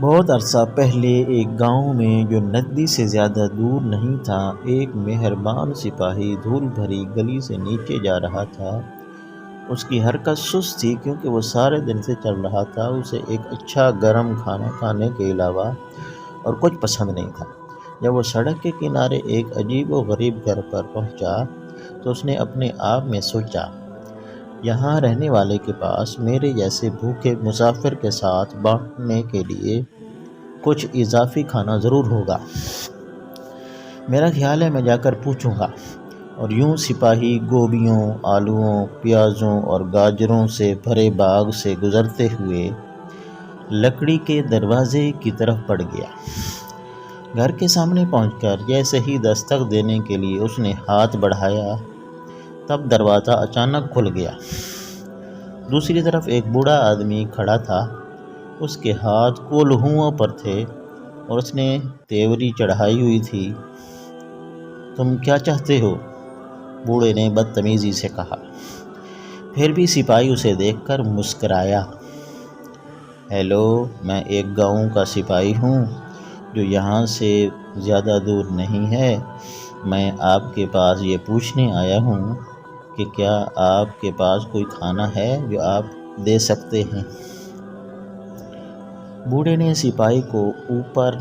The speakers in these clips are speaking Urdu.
بہت عرصہ پہلے ایک گاؤں میں جو ندی سے زیادہ دور نہیں تھا، ایک مہربان سپاہی دھول بھری گلی سے نیچے جا رہا تھا۔ اس کی حرکت سست تھی کیونکہ وہ سارے دن سے چل رہا تھا۔ اسے ایک اچھا گرم کھانا کھانے کے علاوہ اور کچھ پسند نہیں تھا۔ جب وہ سڑک کے کنارے ایک عجیب و غریب گھر پر پہنچا تو اس نے اپنے آپ میں سوچا، یہاں رہنے والے کے پاس میرے جیسے بھوکے مسافر کے ساتھ بانٹنے کے لیے کچھ اضافی کھانا ضرور ہوگا۔ میرا خیال ہے میں جا کر پوچھوں گا۔ اور یوں سپاہی گوبھیوں، آلوؤں، پیازوں اور گاجروں سے بھرے باغ سے گزرتے ہوئے لکڑی کے دروازے کی طرف بڑھ گیا۔ گھر کے سامنے پہنچ کر جیسے ہی دستک دینے کے لیے اس نے ہاتھ بڑھایا، تب دروازہ اچانک کھل گیا۔ دوسری طرف ایک بوڑھا آدمی کھڑا تھا۔ اس کے ہاتھ کولہوں پر تھے اور اس نے تیوری چڑھائی ہوئی تھی۔ تم کیا چاہتے ہو؟ بوڑھے نے بدتمیزی سے کہا۔ پھر بھی سپاہی اسے دیکھ کر مسکرایا۔ ہیلو، میں ایک گاؤں کا سپاہی ہوں جو یہاں سے زیادہ دور نہیں ہے۔ میں آپ کے پاس یہ پوچھنے آیا ہوں کہ کیا آپ کے پاس کوئی کھانا ہے جو آپ دے سکتے ہیں؟ بوڑھے نے سپاہی کو اوپر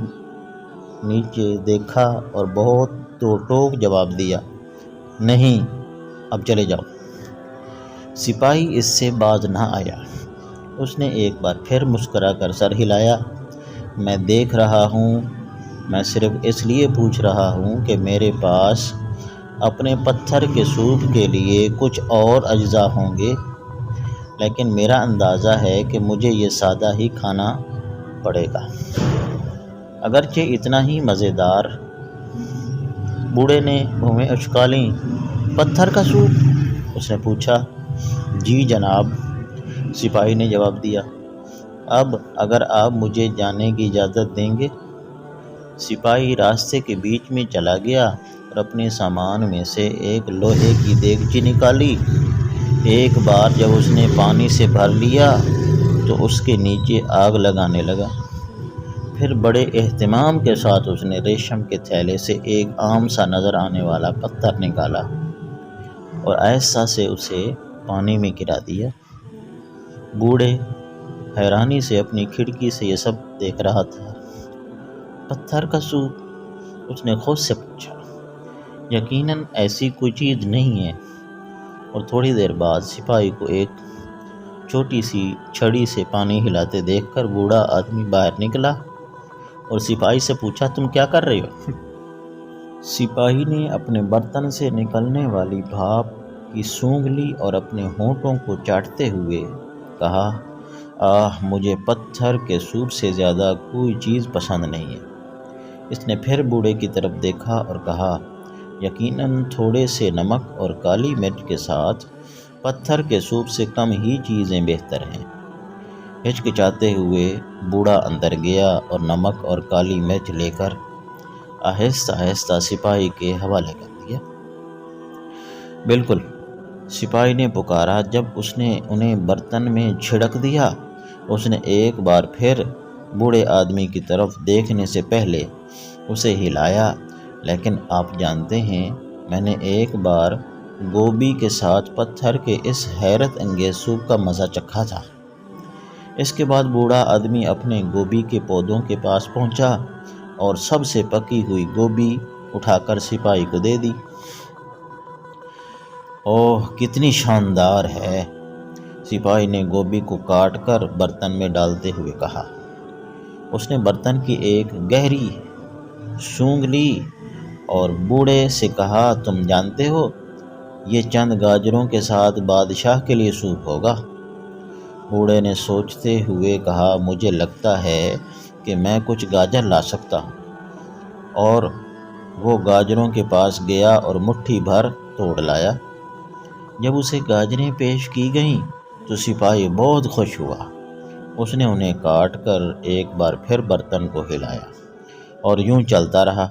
نیچے دیکھا اور بہت تو ٹوک جواب دیا، نہیں، اب چلے جاؤ۔ سپاہی اس سے باز نہ آیا۔ اس نے ایک بار پھر مسکرا کر سر ہلایا۔ میں دیکھ رہا ہوں، میں صرف اس لیے پوچھ رہا ہوں کہ میرے پاس اپنے پتھر کے سوپ کے لیے کچھ اور اجزاء ہوں گے، لیکن میرا اندازہ ہے کہ مجھے یہ سادہ ہی کھانا پڑے گا، اگرچہ اتنا ہی مزیدار۔ بوڑھے نے بھویں اچکالیں۔ پتھر کا سوپ؟ اس نے پوچھا۔ جی جناب، سپاہی نے جواب دیا۔ اب اگر آپ مجھے جانے کی اجازت دیں گے۔ سپاہی راستے کے بیچ میں چلا گیا اور اپنے سامان میں سے ایک لوہے کی دیگچی نکالی۔ ایک بار جب اس نے پانی سے بھر لیا تو اس کے نیچے آگ لگانے لگا۔ پھر بڑے اہتمام کے ساتھ اس نے ریشم کے تھیلے سے ایک عام سا نظر آنے والا پتھر نکالا اور آہستہ سے اسے پانی میں گرا دیا۔ بوڑھے حیرانی سے اپنی کھڑکی سے یہ سب دیکھ رہا تھا۔ پتھر کا سوپ؟ اس نے خود سے پوچھا۔ یقیناً ایسی کوئی چیز نہیں ہے۔ اور تھوڑی دیر بعد سپاہی کو ایک چھوٹی سی چھڑی سے پانی ہلاتے دیکھ کر بوڑھا آدمی باہر نکلا اور سپاہی سے پوچھا، تم کیا کر رہے ہو؟ سپاہی نے اپنے برتن سے نکلنے والی بھاپ کی سونگھ لی اور اپنے ہونٹوں کو چاٹتے ہوئے کہا، مجھے پتھر کے سوپ سے زیادہ کوئی چیز پسند نہیں ہے۔ اس نے پھر بوڑھے کی طرف دیکھا اور کہا، یقیناً تھوڑے سے نمک اور کالی مرچ کے ساتھ پتھر کے سوپ سے کم ہی چیزیں بہتر ہیں۔ ہچکچاتے ہوئے بوڑھا اندر گیا اور نمک اور کالی مرچ لے کر آہستہ آہستہ سپاہی کے حوالے کر دیا۔ بالکل، سپاہی نے پکارا۔ جب اس نے انہیں برتن میں چھڑک دیا، اس نے ایک بار پھر بوڑھے آدمی کی طرف دیکھنے سے پہلے اسے ہلایا، لیکن آپ جانتے ہیں، میں نے ایک بار گوبھی کے ساتھ پتھر کے اس حیرت انگیز سوپ کا مزہ چکھا تھا۔ اس کے بعد بوڑھا آدمی اپنے گوبھی کے پودوں کے پاس پہنچا اور سب سے پکی ہوئی گوبھی اٹھا کر سپاہی کو دے دی۔ اوہ، کتنی شاندار ہے! سپاہی نے گوبھی کو کاٹ کر برتن میں ڈالتے ہوئے کہا۔ اس نے برتن کی ایک گہری سونگھ لی اور بوڑھے سے کہا، تم جانتے ہو، یہ چند گاجروں کے ساتھ بادشاہ کے لیے سوپ ہوگا۔ بوڑھے نے سوچتے ہوئے کہا، مجھے لگتا ہے کہ میں کچھ گاجر لا سکتا ہوں۔ اور وہ گاجروں کے پاس گیا اور مٹھی بھر توڑ لایا۔ جب اسے گاجریں پیش کی گئیں تو سپاہی بہت خوش ہوا۔ اس نے انہیں کاٹ کر ایک بار پھر برتن کو ہلایا اور یوں چلتا رہا۔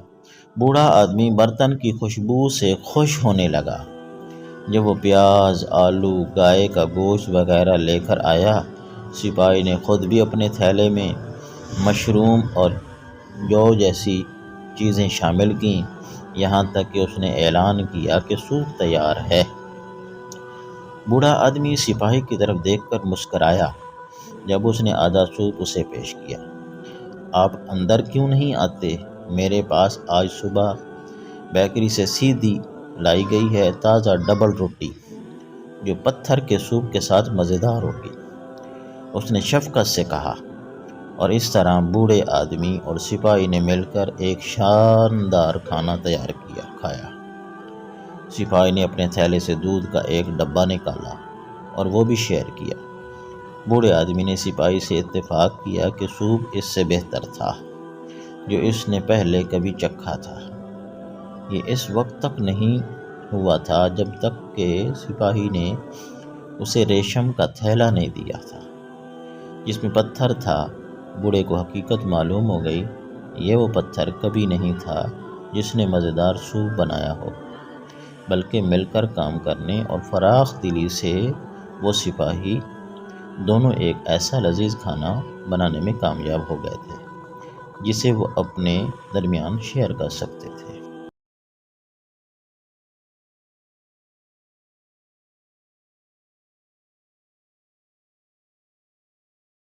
بوڑھا آدمی برتن کی خوشبو سے خوش ہونے لگا۔ جب وہ پیاز، آلو، گائے کا گوشت وغیرہ لے کر آیا، سپاہی نے خود بھی اپنے تھیلے میں مشروم اور جو جیسی چیزیں شامل کیں، یہاں تک کہ اس نے اعلان کیا کہ سوپ تیار ہے۔ بوڑھا آدمی سپاہی کی طرف دیکھ کر مسکرایا جب اس نے آدھا سوپ اسے پیش کیا۔ آپ اندر کیوں نہیں آتے؟ میرے پاس آج صبح بیکری سے سیدھی لائی گئی ہے تازہ ڈبل روٹی جو پتھر کے سوپ کے ساتھ مزیدار ہوگی، اس نے شفقت سے کہا۔ اور اس طرح بوڑھے آدمی اور سپاہی نے مل کر ایک شاندار کھانا تیار کھایا۔ سپاہی نے اپنے تھیلے سے دودھ کا ایک ڈبہ نکالا اور وہ بھی شیئر کیا۔ بوڑھے آدمی نے سپاہی سے اتفاق کیا کہ سوپ اس سے بہتر تھا جو اس نے پہلے کبھی چکھا تھا۔ یہ اس وقت تک نہیں ہوا تھا جب تک کہ سپاہی نے اسے ریشم کا تھیلا نہیں دیا تھا جس میں پتھر تھا۔ بوڑھے کو حقیقت معلوم ہو گئی، یہ وہ پتھر کبھی نہیں تھا جس نے مزیدار سوپ بنایا ہو، بلکہ مل کر کام کرنے اور فراخ دلی سے وہ سپاہی دونوں ایک ایسا لذیذ کھانا بنانے میں کامیاب ہو گئے تھے جسے وہ اپنے درمیان شیئر کر سکتے تھے۔